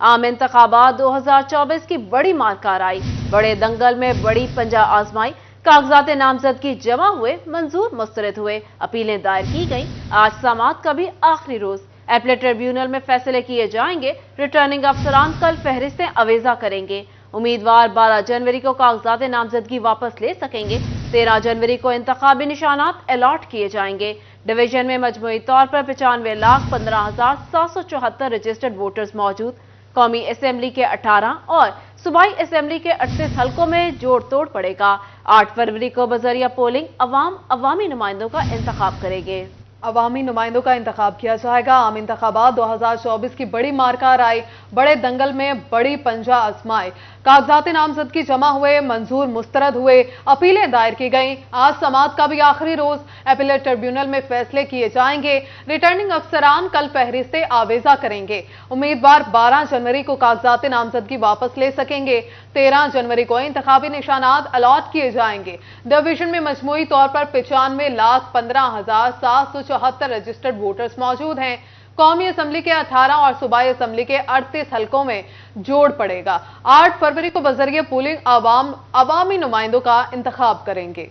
आम इंतखाबात 2024 की बड़ी मार कार्रवाई, बड़े दंगल में बड़ी पंजा आजमाई, कागजात नामजदगी जमा हुए, मंजूर मुस्तरद हुए, अपीलें दायर की गईं। आज समाअत का भी आखिरी रोज, एपलेट ट्रिब्यूनल में फैसले किए जाएंगे। रिटर्निंग अफसरान कल फहरिस्तें अवेजा करेंगे। उम्मीदवार 12 जनवरी को कागजात नामजदगी वापस ले सकेंगे। 13 जनवरी को इंतखाबी निशानात अलॉट किए जाएंगे। डिवीजन में मजमूई तौर पर 95,15,774 रजिस्टर्ड वोटर्स मौजूद। कौमी असेंबली के 18 और सूबाई असेंबली के 38 हलकों में जोड़ तोड़ पड़ेगा। 8 फरवरी को बजरिया पोलिंग अवामी नुमाइंदों का इंतखाब करेंगे। अवामी नुमाइंदों का इंतखाब किया जाएगा। आम इंतखाबात 2024 की बड़ी मार कार्रवाई, बड़े दंगल में बड़ी पंजा आजमाई, कागजात नामजदगी जमा हुए, मंजूर मुस्तरद हुए, अपीलें दायर की गईं। आज समाअत का भी आखिरी रोज, एपीलेट ट्रिब्यूनल में फैसले किए जाएंगे। रिटर्निंग अफसरान कल फहरिस्तें आवेजा करेंगे। उम्मीदवार 12 जनवरी को कागजात नामजदगी वापस ले सकेंगे। 13 जनवरी को इंतखाबी निशानात अलॉट किए जाएंगे। डिवीजन में मजमूई तौर पर 95,15,774 रजिस्टर्ड वोटर्स मौजूद हैं। कौमी असेंबली के 18 और सूबाई असेंबली के 38 हलकों में जोड़ पड़ेगा। 8 फरवरी को बजरिया पोलिंग अवामी नुमाइंदों का इंतखाब करेंगे।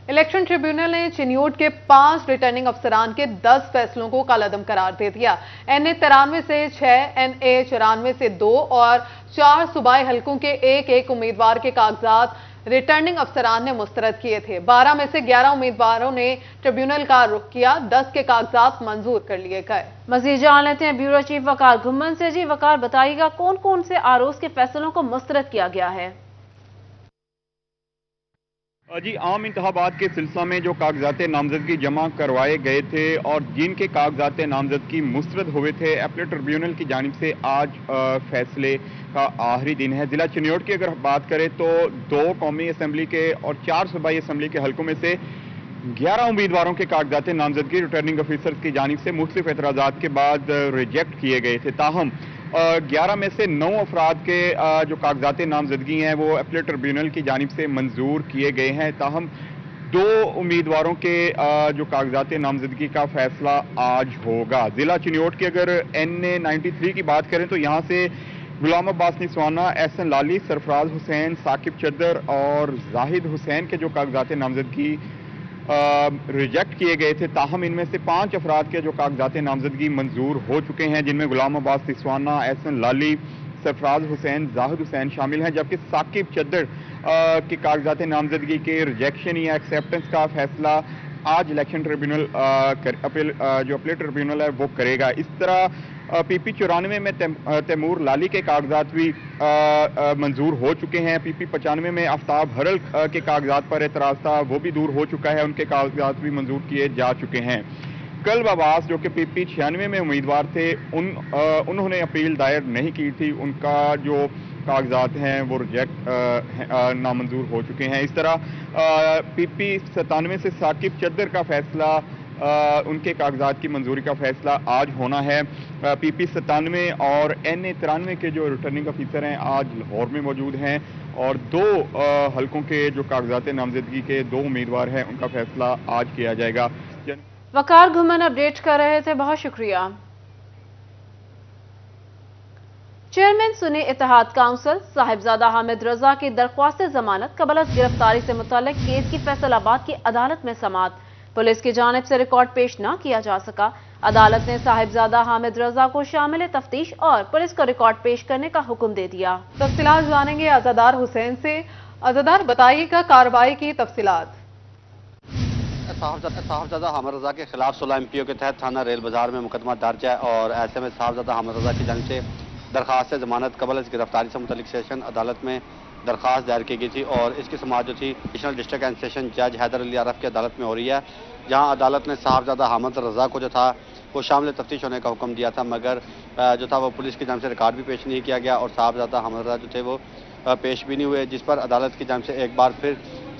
इलेक्शन ट्रिब्यूनल ने चिन्यूट के 5 रिटर्निंग अफसरान के 10 फैसलों को कलअदम करार दे दिया। NA 93 से 6, NA 94 से 2 और 4 सूबाई हलकों के एक उम्मीदवार के कागजात रिटर्निंग अफसरान ने मुस्तरद किए थे। 12 में से 11 उम्मीदवारों ने ट्रिब्यूनल का रुख किया। 10 के कागजात मंजूर कर लिए गए। मजीद जान लेते हैं ब्यूरो चीफ वकार घुम्मन से। जी वकार, बताइएगा कौन कौन से आरोज के फैसलों को मुस्तरद किया गया है? जी, आम इंतखाबात के सिलसिला में जो कागजात नामजदगी जमा करवाए गए थे और जिनके कागजात नामजदगी मुस्तरद हुए थे, एपलेट ट्रिब्यूनल की जानिब से आज फैसले का आखिरी दिन है। जिला चिन्योट की अगर बात करें तो 2 कौमी असेंबली के और 4 सूबाई असेंबली के हलकों में से 11 उम्मीदवारों के कागजात नामजदगी रिटर्निंग ऑफिसर्स की जानिब से मुख्तलिफ एतराज़ात के बाद रिजेक्ट किए गए थे। ताहम 11 में से 9 अफराद के जो कागजात नामजदगी हैं वो एपलेट ट्रिब्यूनल की जानिब से मंजूर किए गए हैं। ताहम 2 उम्मीदवारों के जो कागजात नामजदगी का फैसला आज होगा। जिला चिन्योट की अगर NA 93 की बात करें तो यहाँ से गुलाम अब्बास निस्वाना, एहसन लाली, सरफराज हुसैन, साकिब चद्दर और जाहिद हुसैन के जो कागजात नामजदगी रिजेक्ट किए गए थे। ताहम इनमें से 5 अफराद के जो कागजात नामजदगी मंजूर हो चुके हैं, जिनमें गुलाम अब्बास निस्वाना, एहसन लाली, सरफराज हुसैन, जाहिद हुसैन शामिल हैं। जबकि साकिब चद्दर के कागजात नामजदगी के रिजेक्शन या एक्सेप्टेंस का फैसला आज इलेक्शन ट्रिब्यूनल जो अपील ट्रिब्यूनल है वो करेगा। इस तरह PP 94 में तैमूर लाली के कागजात भी मंजूर हो चुके हैं। PP 95 में आफ्ताब हरल के कागजात पर एतराज़ था, वो भी दूर हो चुका है, उनके कागजात भी मंजूर किए जा चुके हैं। कल्ब अब्बास जो कि PP 96 में उम्मीदवार थे, उन्होंने अपील दायर नहीं की थी, उनका जो कागजात हैं वो रिजेक्ट नामंजूर हो चुके हैं। इस तरह PP 97 से साकिब चद्दर का फैसला, उनके कागजात की मंजूरी का फैसला आज होना है। PP 97 और NA 93 के जो रिटर्निंग ऑफिसर हैं आज लाहौर में मौजूद हैं और 2 हलकों के जो कागजात नामजदगी के 2 उम्मीदवार हैं उनका फैसला आज किया जाएगा। वकार घुम्मन अपडेट कर रहे थे, बहुत शुक्रिया। चेयरमैन सुन्नी इत्तेहाद काउंसिल साहिबजादा हामिद रजा की दरख्वास्त जमानत कबल गिरफ्तारी से मुतल्लिक केस की फैसलाबाद की अदालत में समाअत। पुलिस की जानिब से रिकॉर्ड पेश न किया जा सका। अदालत ने साहिबजादा हामिद रजा को शामिल तफ्तीश और पुलिस को रिकॉर्ड पेश करने का हुक्म दे दिया। तफसीलात जानेंगे अज़ादार हुसैन से। अज़ादार, बताइएगा कार्रवाई की तफसीलात। साहिबजादा हामिद रजा के खिलाफ 16 MPO के तहत थाना रेल बाजार में मुकदमा दर्ज है और ऐसे में साहिबजादा हामिद रजा की जानिब से दरख्वास्त जमानत कबल गिरफ्तारी से मुतल्लिक सेशन अदालत में दरख्वास्त दायर की गई थी और इसकी समाअत जो थी एडिशनल डिस्ट्रिक्ट एंड सेशन जज हैदर अली आरफ की अदालत में हो रही है, जहां अदालत ने साहिबजादा हामिद रजा को जो था वो शामिल तफ्तीश होने का हुक्म दिया था, मगर जो था वो पुलिस की जानिब से रिकॉर्ड भी पेश नहीं किया गया और साहिबजादा हामिद रजा जो थे वो पेश भी नहीं हुए, जिस पर अदालत की जानिब से एक बार फिर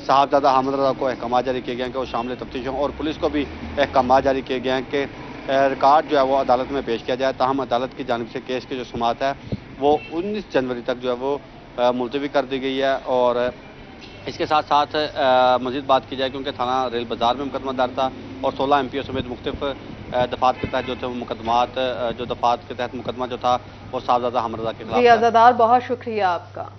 साहिबजादा हामिद रजा को अहकाम जारी किए गए हैं कि वो शामिल तफ्तीश हों और पुलिस को भी अहकाम जारी किए गए हैं कि रिकॉर्ड जो है वो अदालत में पेश किया जाए। ताहम अदालत की जानिब से केस की जो समाअत है वो 19 जनवरी तक जो है वो मुलतवी कर दी गई है और इसके साथ साथ मज़ीद बात की जाए क्योंकि थाना रेल बाज़ार में मुकदमा दर्ज था और 16 एमपीओ समेत मुख्तलिफ दफात के तहत जो थे वो मुकदमात, जो दफात के तहत मुकदमा जो था वो साहबजादा अहमद रजा के जी खिलाफ। अज़ादार, बहुत शुक्रिया आपका।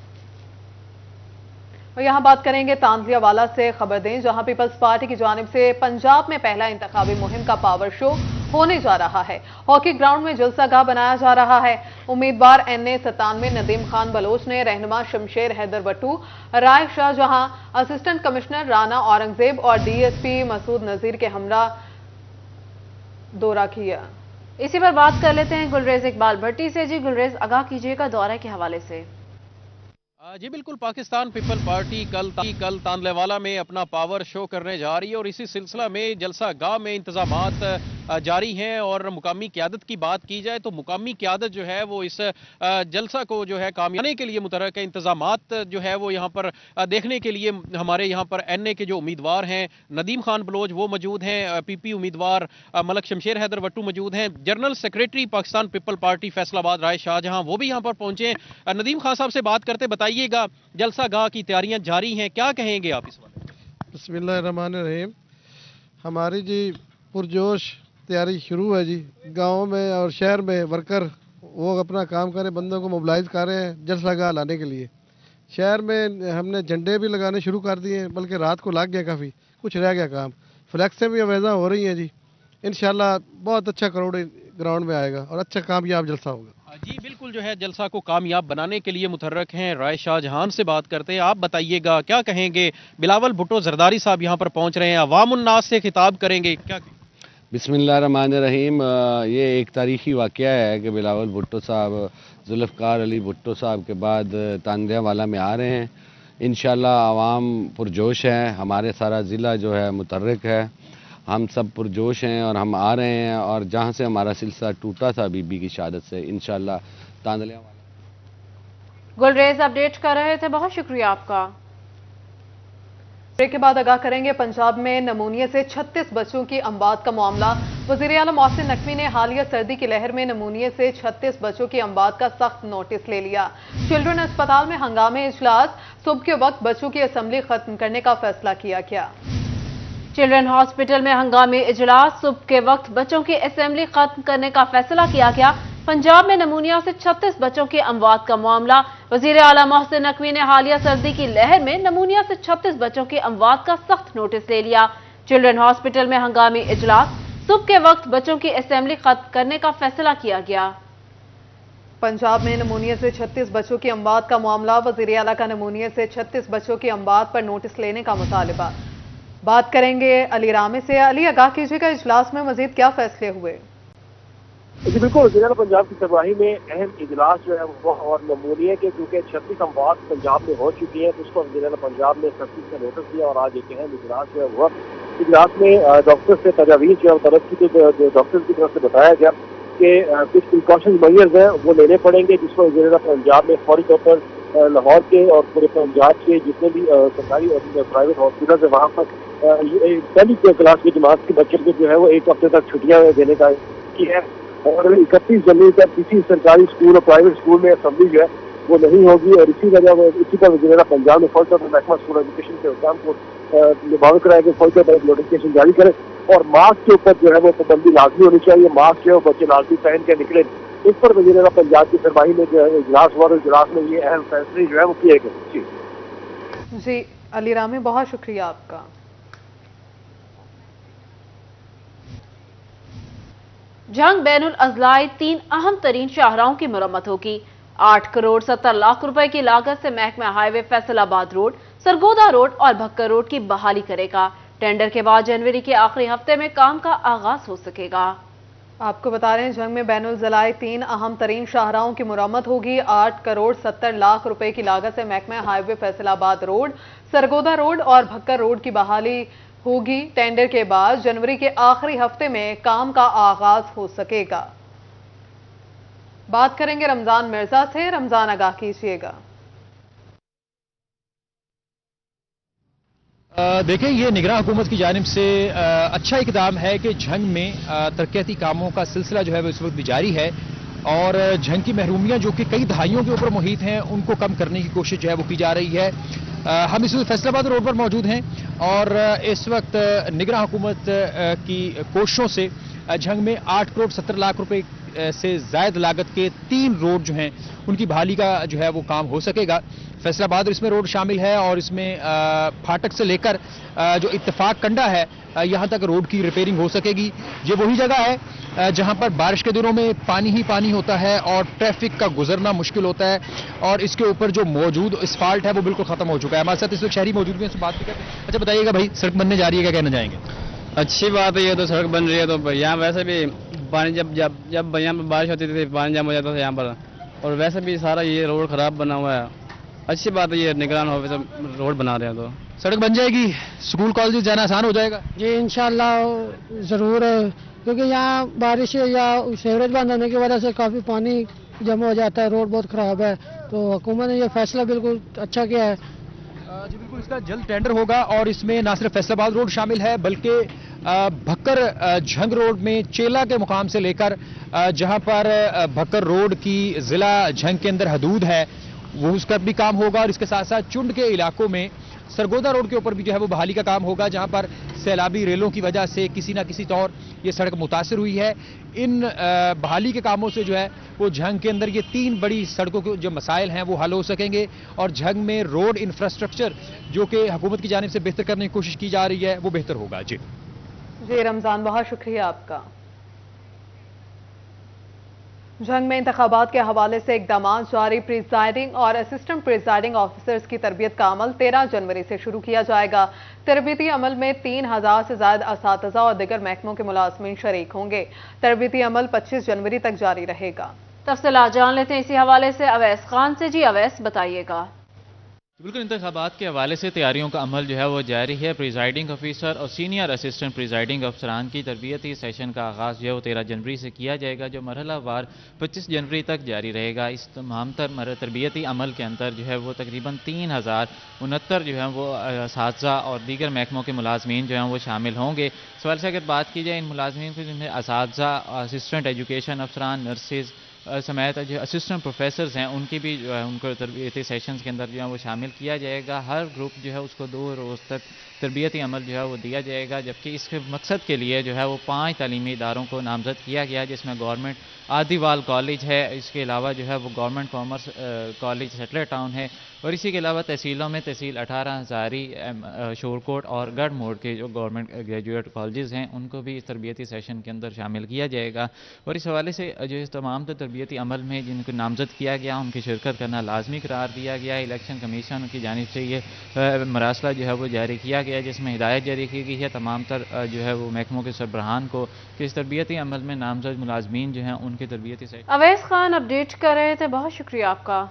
और यहाँ बात करेंगे तांजियावाला से। खबर दें जहां पीपल्स पार्टी की जानिब से पंजाब में पहला इंतखाबी मुहिम का पावर शो होने जा रहा है। हॉकी ग्राउंड में जलसागाह बनाया जा रहा है। उम्मीदवार NA 97 नदीम खान बलोच ने रहनुमा शमशेर हैदर बट्टू, राय शाहजहां, असिस्टेंट कमिश्नर राना औरंगजेब और DSP मसूद नजीर के हमरा दौरा किया। इसी पर बात कर लेते हैं गुलरेज इकबाल भट्टी से। जी गुलरेज, आगाह कीजिएगा दौरे के हवाले से। जी बिल्कुल, पाकिस्तान पीपल पार्टी कल तांदलेवाला में अपना पावर शो करने जा रही है और इसी सिलसिला में जलसा गाह में इंतजामात जारी हैं। और मुकामी क़यादत की बात की जाए तो मुकामी क़यादत जो है वो इस जलसा को जो है कामयाबी के लिए मुतहर्रिक है। इंतजामात जो है वो यहाँ पर देखने के लिए हमारे यहाँ पर NA के जो उम्मीदवार हैं नदीम खान बलोच वो मौजूद हैं, PP उम्मीदवार मलक शमशेर हैदर बट्टू मौजूद हैं, general secretary Pakistan people party Faisalabad Rai Shahjahan वो भी यहाँ पर पहुंचे हैं। नदीम खान साहब से बात करते, बताइएगा जलसा गाह की तैयारियां जारी हैं, क्या कहेंगे आप इस वक्त? बिस्मिल्लाहिर्रहमानिर्रहीम। हमारी जी पुरजोश तैयारी शुरू है जी। गाँव में और शहर में वर्कर वो अपना काम करें, बंदों को मोबिलाइज कर रहे हैं जलसा गाह लाने के लिए। शहर में हमने झंडे भी लगाने शुरू कर दिए हैं, बल्कि रात को लग गया, काफ़ी कुछ रह गया काम। फ्लैक्सें भी अवेजा हो रही हैं जी। इंशाल्लाह बहुत अच्छा करोड़ ग्राउंड में आएगा और अच्छा कामयाब जलसा होगा। जी बिल्कुल, जो है जलसा को कामयाब बनाने के लिए मुतहर्रिक हैं राय शाहजहां से बात करते हैं। आप बताइएगा क्या कहेंगे? बिलावल भुट्टो जरदारी साहब यहाँ पर पहुँच रहे हैं, अवाम उन्नास से खिताब करेंगे, क्या? बिस्मिल्लाहिर्रहमानिर्रहीम। ये एक तारीखी वाक़या है कि बिलावल भुट्टो साहब जुल्फ़कार अली भुट्टो साहब के बाद तांदियावाला में आ रहे हैं। इंशाल्लाह आवाम पुरजोश है, हमारे सारा ज़िला जो है मुतहर्रिक है, हम सब पुरजोश हैं और हम आ रहे हैं। और जहाँ से हमारा सिलसिला टूटा था बीबी की शहादत से, इंशाल्लाह तांदियावाला। गुलरेज अपडेट कर रहे थे, बहुत शुक्रिया आपका। ब्रेक के बाद आगाह करेंगे पंजाब में नमूनिया से 36 बच्चों की अमवात का मामला। वज़ीर आला मोहसिन नकवी ने हालिया सर्दी की लहर में नमूनिया से 36 बच्चों की अमवात का सख्त नोटिस ले लिया। चिल्ड्रन अस्पताल में हंगामे इजलास, सुबह के वक्त बच्चों की असेंबली खत्म करने का फैसला किया गया। चिल्ड्रन हॉस्पिटल में हंगामी इजलास, सुबह के वक्त बच्चों की असेंबली खत्म करने का फैसला किया गया। पंजाब में नमूनिया से 36 बच्चों की अमवात का मामला। वजीर आला मोहसिन नकवी ने हालिया सर्दी की लहर में नमूनिया से 36 बच्चों की अमवात का सख्त नोटिस ले लिया। चिल्ड्रन हॉस्पिटल में हंगामी इजलास, सुबह के वक्त बच्चों की असेंबली खत्म करने का फैसला किया गया। पंजाब में नमूनिया से 36 बच्चों की अमवात का मामला। वज़ीर आला का नमूनिया से 36 बच्चों की अमवात पर नोटिस लेने का मुतालिबा। बात करेंगे अली रामे से। अली, आगाह कीजिएगा इजलास में मजीद क्या फैसले हुए? जी बिल्कुल, वज़ीर आला पंजाब की सरबराही में अहम इजलास जो है वो और नमूनिया के क्योंकि 36 अमवात पंजाब में हो चुकी हैं, तो उसको वज़ीर आला पंजाब ने सख्ती से नोटिस दिया और आज एक अहम इजलास जो है वो इजलास में डॉक्टर से तजावीज़ जो है तरफ की डॉक्टर की तरफ से बताया गया कि कुछ प्रिकॉशन मेजर्स हैं वो लेने पड़ेंगे, जिसको वज़ीर आला पंजाब ने फौरी तौर पर लाहौर के और पूरे पंजाब के जितने भी सरकारी और प्राइवेट हॉस्पिटल है वहाँ पर पहली क्लास की जमात के बच्चों को जो है वो एक हफ्ते तक छुट्टियाँ देने का की है। और 31 जनवरी तक किसी सरकारी स्कूल और प्राइवेट स्कूल में असेंबली जो है वो नहीं होगी। और इसी पर वज़ीर आला पंजाब ने फौरी तौर पर महकमा स्कूल एजुकेशन के हुक्म को मुताबिक कराया कि फौरी तौर पर नोटिफिकेशन जारी करे और मास्क के ऊपर जो है वो पाबंदी लाजमी होनी चाहिए। मास्क जो है बच्चे लाजमी पहन के निकले। इस पर वज़ीर आला पंजाब की सरबराही में जो है इजलास हुआ और इजलास में ये अहम फैसले जो है वो किए गए। जी अली रामी, बहुत शुक्रिया आपका। जंग बैनुल अजलाई 3 अहम तरीन शाहराहों की मरम्मत होगी। 8 करोड़ 70 लाख रुपए की लागत से महकमा highway Faisalabad road, Sargodha road और भक्कर रोड की बहाली करेगा। टेंडर के बाद जनवरी के आखिरी हफ्ते में काम का आगाज हो सकेगा। आपको बता रहे हैं जंग में बैनुल अजलाई 3 अहम तरीन शाहराहों की मरम्मत होगी। 8 करोड़ 70 लाख रुपए की लागत से महकमा highway Faisalabad road, Sargodha road और भक्कर रोड की बहाली होगी। टेंडर के बाद जनवरी के आखिरी हफ्ते में काम का आगाज हो सकेगा। बात करेंगे रमजान मिर्जा से। रमजान, आगाह कीजिएगा। देखें, ये निगरान हुकूमत की जानिब से अच्छा इक़दाम है कि झंग में तरक्याती कामों का सिलसिला जो है वो इस वक्त भी जारी है और झंग की महरूमियां जो कि कई दहाइयों के ऊपर मुहित हैं उनको कम करने की कोशिश जो है वो की जा रही है। हम इस वक्त फैसलाबाद रोड पर मौजूद हैं और इस वक्त निगरान हुकूमत की कोशिशों से झंग में 8 करोड़ 70 लाख रुपए से जायद लागत के 3 रोड जो हैं उनकी बहाली का जो है वो काम हो सकेगा। फैसलाबाद इसमें रोड शामिल है और इसमें फाटक से लेकर जो इत्तेफाक कंडा है यहाँ तक रोड की रिपेयरिंग हो सकेगी। ये वही जगह है जहाँ पर बारिश के दिनों में पानी ही पानी होता है और ट्रैफिक का गुजरना मुश्किल होता है और इसके ऊपर जो मौजूद असफाल्ट है वो बिल्कुल खत्म हो चुका है। हमारे साथ इस वक्त शहरी मौजूद भी हैं, बात भी करते हैं। अच्छा बताइएगा भाई, सड़क बनने जा रही है, क्या कहना चाहेंगे? अच्छी बात है, ये तो सड़क बन रही है तो यहाँ वैसे भी पानी जब जब जब यहाँ पर बारिश होती थी पानी जम हो जाता था यहाँ पर, और वैसे भी सारा ये रोड खराब बना हुआ है। अच्छी बात है, ये निगरान ऑफिस रोड बना रहे हैं तो सड़क बन जाएगी, स्कूल कॉलेज जाना आसान हो जाएगा। जी इंशाल्लाह ज़रूर, क्योंकि यहाँ बारिश या सीवरेज बंद होने की वजह से काफ़ी पानी जमा हो जाता है, रोड बहुत ख़राब है, तो हुकूमत ने ये फैसला बिल्कुल अच्छा किया है। जी बिल्कुल, इसका जल्द टेंडर होगा और इसमें ना सिर्फ फैसलाबाद रोड शामिल है बल्कि भक्कर झंग रोड में चेला के मुकाम से लेकर जहां पर भक्कर रोड की जिला झंग के अंदर हदूद है वो उसका भी काम होगा और इसके साथ साथ चुंड के इलाकों में सरगोदा रोड के ऊपर भी जो है वो बहाली का काम होगा जहां पर सैलाबी रेलों की वजह से किसी ना किसी तौर ये सड़क मुतासिर हुई है। इन बहाली के कामों से जो है वो झंग के अंदर ये 3 बड़ी सड़कों के जो मसाइल हैं वो हल हो सकेंगे और झंग में रोड इंफ्रास्ट्रक्चर जो कि हुकूमत की जानिब से बेहतर करने की कोशिश की जा रही है वो बेहतर होगा। जी रमजान, बहुत शुक्रिया आपका। झंग में इंतखाबात के हवाले से इकदामात जारी, प्रिजाइडिंग और असिस्टेंट प्रिजाइडिंग ऑफिसर्स की तरबियत का अमल 13 जनवरी से शुरू किया जाएगा। तरबियती अमल में 3000 से ज्यादा असातिज़ा और दीगर महकमों के मुलाजमीन शरीक होंगे। तरबियती अमल 25 जनवरी तक जारी रहेगा। तफसीलात जान लेते हैं इसी हवाले से अवैस खान से। जी अवैस, बताइएगा। बिल्कुल, इंतखाबात के हवाले से तैयारियों का अमल जो है वो जारी है। प्रिजाइडिंग ऑफिसर और सीनियर असिस्टेंट प्रिजाइडिंग अफसरान की तरबियती सेशन का आगाज़ जो है वो 13 जनवरी से किया जाएगा, जो मरहला वार 25 जनवरी तक जारी रहेगा। इस तमाम तरबियती अमल के अंदर जो है वो तकरीबन 3069 जो है वो असातिज़ा और दीगर महकमों के मुलाजमीन जो हैं वो शामिल होंगे। सवाल से अगर बात की जाए इन मुलाजमीन को, जिनमें असातिज़ा, असिस्टेंट एजुकेशन अफसरान, नर्सेज समेत जो असिस्टेंट प्रोफेसर्स हैं उनकी भी जो है उनको तरबियती सेशंस के अंदर जो है वो शामिल किया जाएगा। हर ग्रुप जो है उसको 2 रोज़ तक तरबियती अमल जो है वो दिया जाएगा, जबकि इसके मकसद के लिए जो है वो 5 तालीमी इदारों को नामजद किया गया, जिसमें गवर्नमेंट आदिवाल कॉलेज है, इसके अलावा जो है वो government commerce college settler town है और इसी के अलावा तहसीलों में तहसील 18 हज़ारी, शोरकोट और गढ़ मोड़ के जो गवर्नमेंट ग्रेजुएट कॉलेजेस हैं उनको भी इस तरबियती सेशन के अंदर शामिल किया जाएगा। और इस हवाले से जो इस तमाम तरबियती अमल में जिनको नामजद किया गया उनकी शिरकत करना लाजमी करार दिया गया। इलेक्शन कमीशन की जानिब से ये मरासला जो है वो जारी किया गया, जिसमें हिदायत जारी की गई है तमाम जो है वो महकमों के सरबराहान को कि इस तरबियती अमल में नामजद मुलाजमीन जो हैं उनकी तरबियती सेशन। अवैस खान अपडेट कर रहे थे, बहुत शुक्रिया आपका।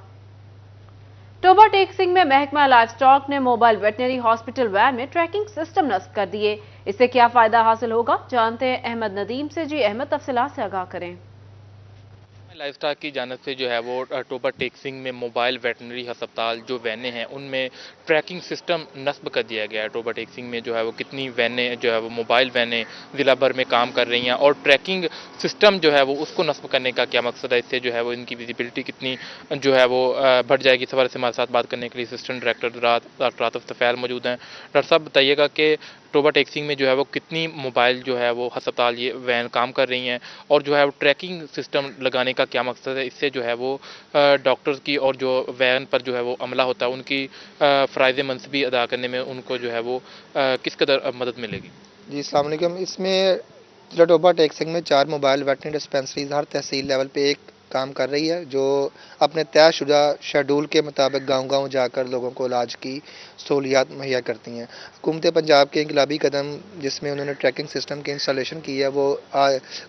टोबा टेक सिंह में महकमा लाइफ स्टॉक ने मोबाइल वेटनरी हॉस्पिटल वैन में ट्रैकिंग सिस्टम नस्ब कर दिए। इससे क्या फायदा हासिल होगा, जानते हैं अहमद नदीम से। जी अहमद, तफसीलात से आगाह करें। लाइफ स्टॉक की जानिब से जो है वो टोबा टेक सिंह में मोबाइल वेटनरी अस्पताल जो वैनें हैं उनमें ट्रैकिंग सिस्टम नस्ब कर दिया गया है। टोबा टेक सिंह में जो है वो कितनी वैनें जो है वो मोबाइल वैनें ज़िला भर में काम कर रही हैं और ट्रैकिंग सिस्टम जो है वो उसको नस्ब करने का क्या मकसद है, इससे जो है वो इनकी विजिबिलिटी कितनी जो है वो बढ़ जाएगी। इस हवाले से हमारे साथ बात करने के लिए assistant director doctor Atif Tufail मौजूद हैं। डॉक्टर साहब बताइएगा कि टोबा टेक सिंह में जो है वो कितनी मोबाइल जो है वो अस्पताल ये वैन काम कर रही हैं और जो है वो ट्रैकिंग सिस्टम लगाने का क्या मकसद है, इससे जो है वो डॉक्टर्स की और जो वैन पर जो है वो अमला होता है उनकी फ़राइज़ मनसबी अदा करने में उनको जो है वो किस कदर मदद मिलेगी? जी अस्सलाम वालेकुम। इसमें टोबा टेक सिंह में 4 मोबाइल वेटनरी डिस्पेंसरीज हर तहसील लेवल पे एक काम कर रही है, जो अपने तयशुदा शेड्यूल के मुताबिक गांव-गांव जाकर लोगों को इलाज की सहूलियात मुहैया करती हैं। हुकूमत पंजाब के इंकलाबी कदम जिसमें उन्होंने ट्रैकिंग सिस्टम की इंस्टॉलेशन की है वो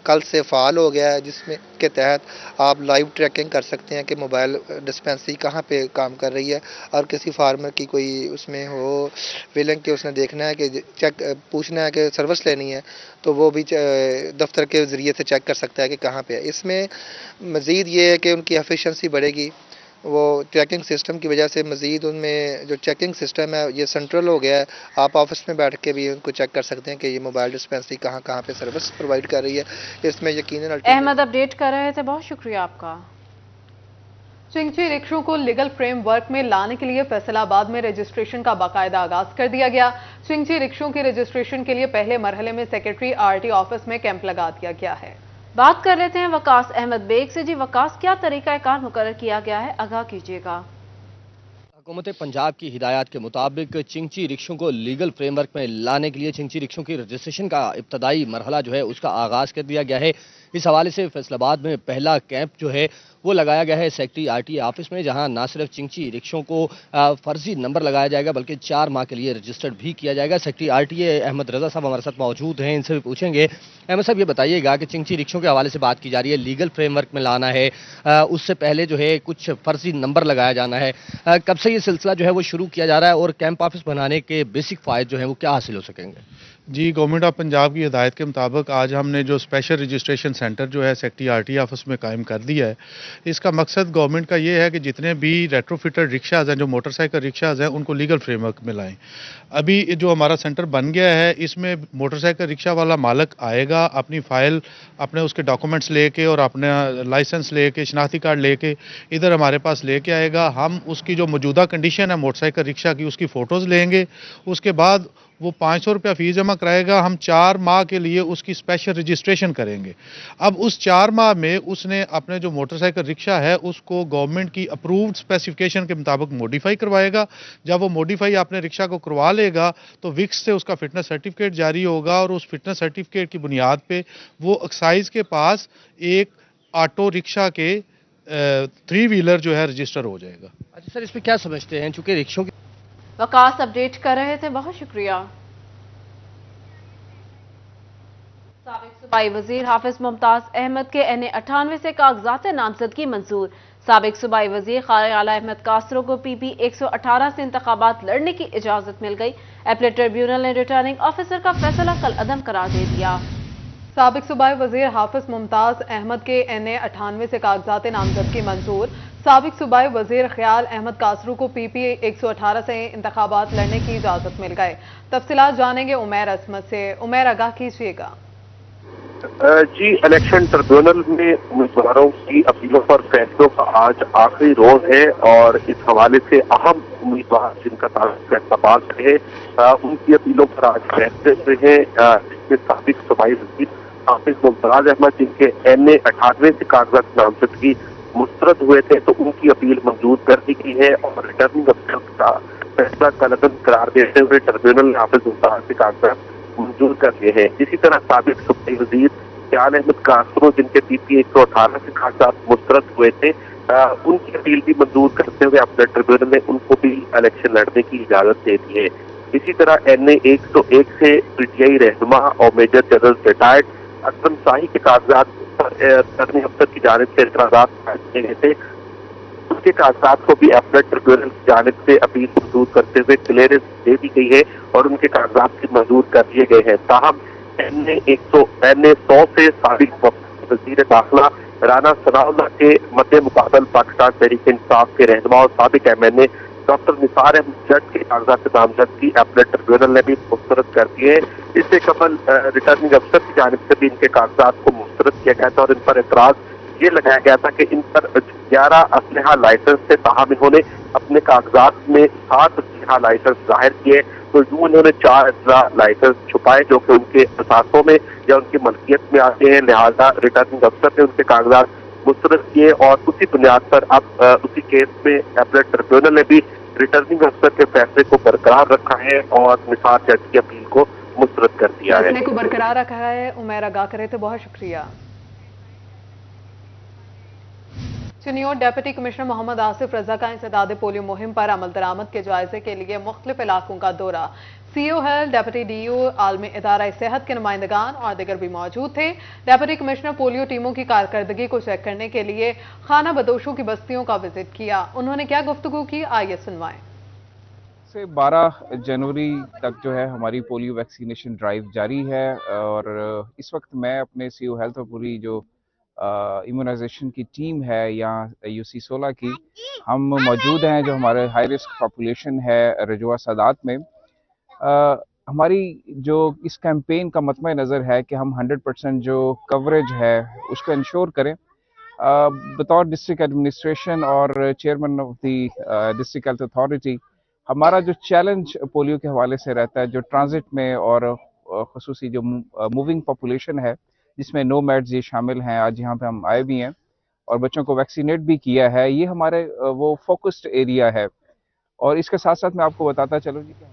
कल से फ़ाल हो गया है, जिसमें के तहत आप लाइव ट्रैकिंग कर सकते हैं कि मोबाइल डिस्पेंसरी कहाँ पे काम कर रही है और किसी फार्मर की कोई उसमें हो विलिंग के उसने देखना है कि चेक पूछना है कि सर्विस लेनी है तो वो भी दफ्तर के ज़रिए से चेक कर सकता है कि कहाँ पे है। इसमें मज़ीद ये है कि उनकी एफिशिएंसी बढ़ेगी। वो ट्रैकिंग सिस्टम की वजह से मज़ीद उनमें जो चेकिंग सिस्टम है ये सेंट्रल हो गया है। आप ऑफिस में बैठ के भी उनको चेक कर सकते हैं कि ये मोबाइल डिस्पेंसरी कहाँ कहाँ पे सर्विस प्रोवाइड कर रही है। इसमें यकीनन अहमद अपडेट कर रहे थे, बहुत शुक्रिया आपका। चिंची रिक्शों को लीगल फ्रेमवर्क में लाने के लिए फैसलाबाद में रजिस्ट्रेशन का बाकायदा आगाज कर दिया गया। चिंची रिक्शों की रजिस्ट्रेशन के लिए पहले मरहले में सेक्रेटरी आरटी ऑफिस में कैंप लगा दिया गया है। बात कर लेते हैं वकास अहमद बेग से। जी वकास, क्या तरीकाकार मुकर्रर किया गया है, आगाह कीजिएगा। हुकूमत पंजाब की हिदायत के मुताबिक चिंची रिक्शों को लीगल फ्रेमवर्क में लाने के लिए चिंची रिक्शों की रजिस्ट्रेशन का इब्तदाई मरहला जो है उसका आगाज़ कर दिया गया है। इस हवाले से फैसलाबाद में पहला कैंप जो है वो लगाया गया है सेक्रेटरी आरटी ऑफिस में, जहां ना सिर्फ चिंची रिक्शों को फर्जी नंबर लगाया जाएगा बल्कि 4 माह के लिए रजिस्टर्ड भी किया जाएगा। सेक्रेटरी आरटीए अहमद रजा साहब हमारे साथ मौजूद हैं, इनसे भी पूछेंगे। अहमद साहब, ये बताइएगा कि चिंची रिक्शों के हवाले से बात की जा रही है, लीगल फ्रेमवर्क में लाना है, उससे पहले जो है कुछ फर्जी नंबर लगाया जाना है, कब से ये सिलसिला जो है वो शुरू किया जा रहा है और कैंप ऑफिस बनाने के बेसिक फ़ायदे जो हैं वो क्या हासिल हो सकेंगे? जी, गवर्नमेंट ऑफ पंजाब की हिदायत के मुताबिक आज हमने जो स्पेशल रजिस्ट्रेशन सेंटर जो है सेक्रेटरी आरटी ऑफिस में कायम कर दिया है। इसका मकसद गवर्नमेंट का ये है कि जितने भी रेट्रोफिटेड रिक्शाज हैं, जो मोटरसाइकिल रिक्शाज हैं, उनको लीगल फ्रेमवर्क में लाएं। अभी जो हमारा सेंटर बन गया है इसमें मोटरसाइकिल रिक्शा वाला मालिक आएगा, अपनी फ़ाइल, अपने उसके डॉक्यूमेंट्स लेके और अपना लाइसेंस लेके, शनाख्ती कार्ड लेके इधर हमारे पास लेके आएगा। हम उसकी जो मौजूदा कंडीशन है मोटरसाइकिल रिक्शा की उसकी फ़ोटोज़ लेंगे। उसके बाद वो 500 रुपया फ़ीस जमा कराएगा। हम 4 माह के लिए उसकी स्पेशल रजिस्ट्रेशन करेंगे। अब उस 4 माह में उसने अपने जो मोटरसाइकिल रिक्शा है उसको गवर्नमेंट की अप्रूव्ड स्पेसिफिकेशन के मुताबिक मॉडिफाई करवाएगा। जब वो मॉडिफाई अपने रिक्शा को करवा लेगा तो विक्स से उसका फिटनेस सर्टिफिकेट जारी होगा और उस फिटनेस सर्टिफिकेट की बुनियाद पे वो एक्साइज के पास एक ऑटो रिक्शा के 3 व्हीलर जो है रजिस्टर हो जाएगा। अच्छा सर, इस पर क्या समझते हैं, चूँकि रिक्शों की वकास अपडेट कर रहे थे, बहुत शुक्रिया। साबिक सूबाई वजीर हाफिज मुमताज अहमद के NA 98 से कागजात नामजदगी मंजूर। साबिक सूबाई वजीर क़ारी आला अहमद कासरो को PP 118 से इंतखाबात लड़ने की इजाजत मिल गई। अपीलेट ट्रिब्यूनल ने रिटर्निंग ऑफिसर का फैसला कल अदम करार दे दिया। साबिक सूबाई वजीर हाफिज मुमताज अहमद के NA 98 से कागजात नामजदगी मंजूर। साबिक सूबाई वजीर ख्याल अहमद कासरू को PP 118 से इंतखाबात लड़ने की इजाजत मिल गए। तफसीलात जानेंगे उमैर असमत से। उमैर, आगाह कीजिएगा। जी, इलेक्शन ट्रिब्यूनल में उम्मीदवारों की अपीलों पर फैसलों का आज आखिरी रोज है और इस हवाले से अहम उम्मीदवार जिनका फैसलाबाद रहे उनकी अपीलों पर आज फैसले रहे। इसमें साबिक सूबाई वजीर हाफिज मुमताज अहमद जिनके NA 98 से कागजात नामजदगी मुस्तरद हुए थे तो उनकी अपील मंजूर कर दी गई है और रिटर्निंग अफसर का फैसला कलअदम करार देते हुए ट्रिब्यूनल ने हाफिज मुमताज से कागजात मंजूर कर लिए हैं। इसी तरह साबिक सूबाई वजीर ख्याल अहमद कासरो जिनके PP 118 से कागजात मुस्तरद हुए थे उनकी अपील भी मंजूर करते हुए अपने ट्रिब्यूनल ने उनको भी इलेक्शन लड़ने की इजाजत दे दी है। इसी तरह NA 101 से PTI रहनुमा और मेजर जनरल रिटायर्ड असलम शाही के कागजात पर रिटर्निंग अफसर की जानिब से एतराज़ात किए गए थे, उसके कागजात को भी अपीलेट ट्रिब्यूनल की जानिब से अपील मंजूर करते हुए क्लियरेंस दे दी गई है और उनके कागजात भी मंजूर कर दिए गए हैं। ताहम NA 100 से साबिक वजीर दाखिला राना सनाउल्लाह के मद्दे मुकाबल पाकिस्तान तहरीक इंसाफ के रहनुमा और साबिक MNA डॉक्टर निसार अहमद जट के कागजात नामजदगी अपीलेट ट्रिब्यूनल ने भी मुस्तरद कर दिए। इससे कबल रिटर्निंग अफसर की जानिब से भी इनके कागजात को मुस्तरद किया गया था और इन पर एतराज ये लगाया गया था कि इन पर 11 असलहा लाइसेंस थे, ताहम इन्होंने अपने कागजात में 7 असलहा लाइसेंस जाहिर किए तो यूं इन्होंने 4 असलहा लाइसेंस छुपाए जो कि उनके असासों में या उनकी मलकियत में आते हैं। लिहाजा रिटर्निंग अफसर ने उनके कागजात मुस्तरद किए और उसी बुनियाद पर अब उसी केस में अपीलेट ट्रिब्यूनल ने भी रिटर्निंग अफसर के फैसले को बरकरार रखा है और निसार जज की अपील को मुस्तरद कर दिया है। फैसले को बरकरार रखा है। उमैर, आगाह करे थे, बहुत शुक्रिया। चिन्योट डिप्टी कमिश्नर मोहम्मद आसिफ रजा का इंसदाद पोलियो मुहिम पर अमल दरामद के जायजे के लिए मुख्तलिफ इलाकों का दौरा। CO हेल्थ, डिप्टी DO, आलमी इदारा सेहत के नुमाइंदगान और दिगर भी मौजूद थे। डिप्टी कमिश्नर पोलियो टीमों की कारकर्दगी को चेक करने के लिए खाना बदोशों की बस्तियों का विजिट किया। उन्होंने क्या गुफ्तगू की, आइए सुनवाएं। से 12 जनवरी तक जो है हमारी पोलियो वैक्सीनेशन ड्राइव जारी है और इस वक्त मैं अपने CO हेल्थ और पूरी जो इम्यूनाइजेशन की टीम है यहाँ UC 16 की हम मौजूद हैं जो हमारे हाई रिस्क पॉपुलेशन है रजुआ सादात में। हमारी जो इस कैंपेन का मतम नज़र है कि हम 100% जो कवरेज है उसको इंश्योर करें। बतौर डिस्ट्रिक्ट एडमिनिस्ट्रेशन और chairman of the district health authority हमारा जो चैलेंज पोलियो के हवाले से रहता है, जो ट्रांजिट में और खसूसी जो मूविंग पॉपुलेशन है, जिसमें नोमैड्स ये शामिल हैं, आज यहाँ पे हम आए भी हैं और बच्चों को वैक्सीनेट भी किया है, ये हमारे वो फोकस्ड एरिया है। और इसके साथ साथ मैं आपको बताता चलूँ जी कि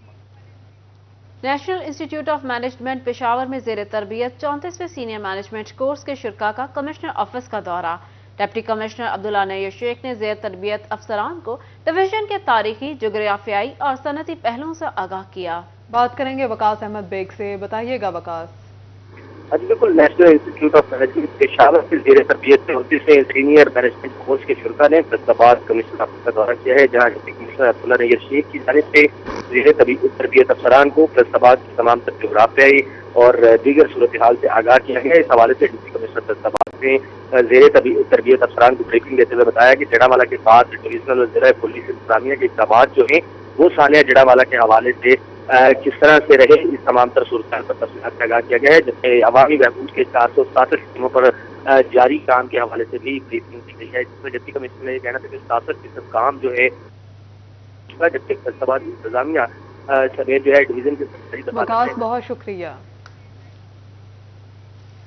national institute of management Peshawar में जेर तरबियत 34वें सीनियर मैनेजमेंट कोर्स के शुरा का कमिश्नर ऑफिस का दौरा। डिप्टी कमिश्नर अब्दुल्ला नईर शेख ने जेर तरबियत अफसरान को डिवीजन के तारीखी, जोग्राफियाई और सनती पहलुओं से आगाह किया। बात करेंगे वकास अहमद बेग से। बताइएगा वकास। जी बिल्कुल, national institute of management Peshawar के जेर तरबियत 34वें सीनियर मैनेजमेंट कोर्स के शुरा ने फैसलाबाद कमिश्नर ऑफिस का दौरा किया है, जहाँ डिप्टी कमिश्नर अब्दुल्ला नईर शेख की जानिब से जेर तरबियत अफसरान को फैसलाबाद की तमाम जोग्राफियाई और दीगर सूरत हाल से आगाह किया गया। इस हवाले से डिप्टी कमिश्नर फैसलाबाद ने जेर तरबियत अफसरान को ब्रीफिंग देते हुए बताया कि जड़ावाला के बाद डिवीजनल और जिला पुलिस इंतजामिया के इक़दाम जो हैं वो सानिया जड़ावाला के हवाले से किस तरह से रहे, इस तमाम तर सूरत पर तफसीलात से आगाह किया गया है। जबकि अवामी बहबूद के 467 स्कीमों पर जारी काम के हवाले से भी ब्रीफिंग की गई है, जिसमें डिप्टी कमिश्नर ने यह कहना था कि 67% काम जो है, जबकि फैसलाबाद इंतजामिया समेत जो है डिवीजन के वकास बहुत शुक्रिया।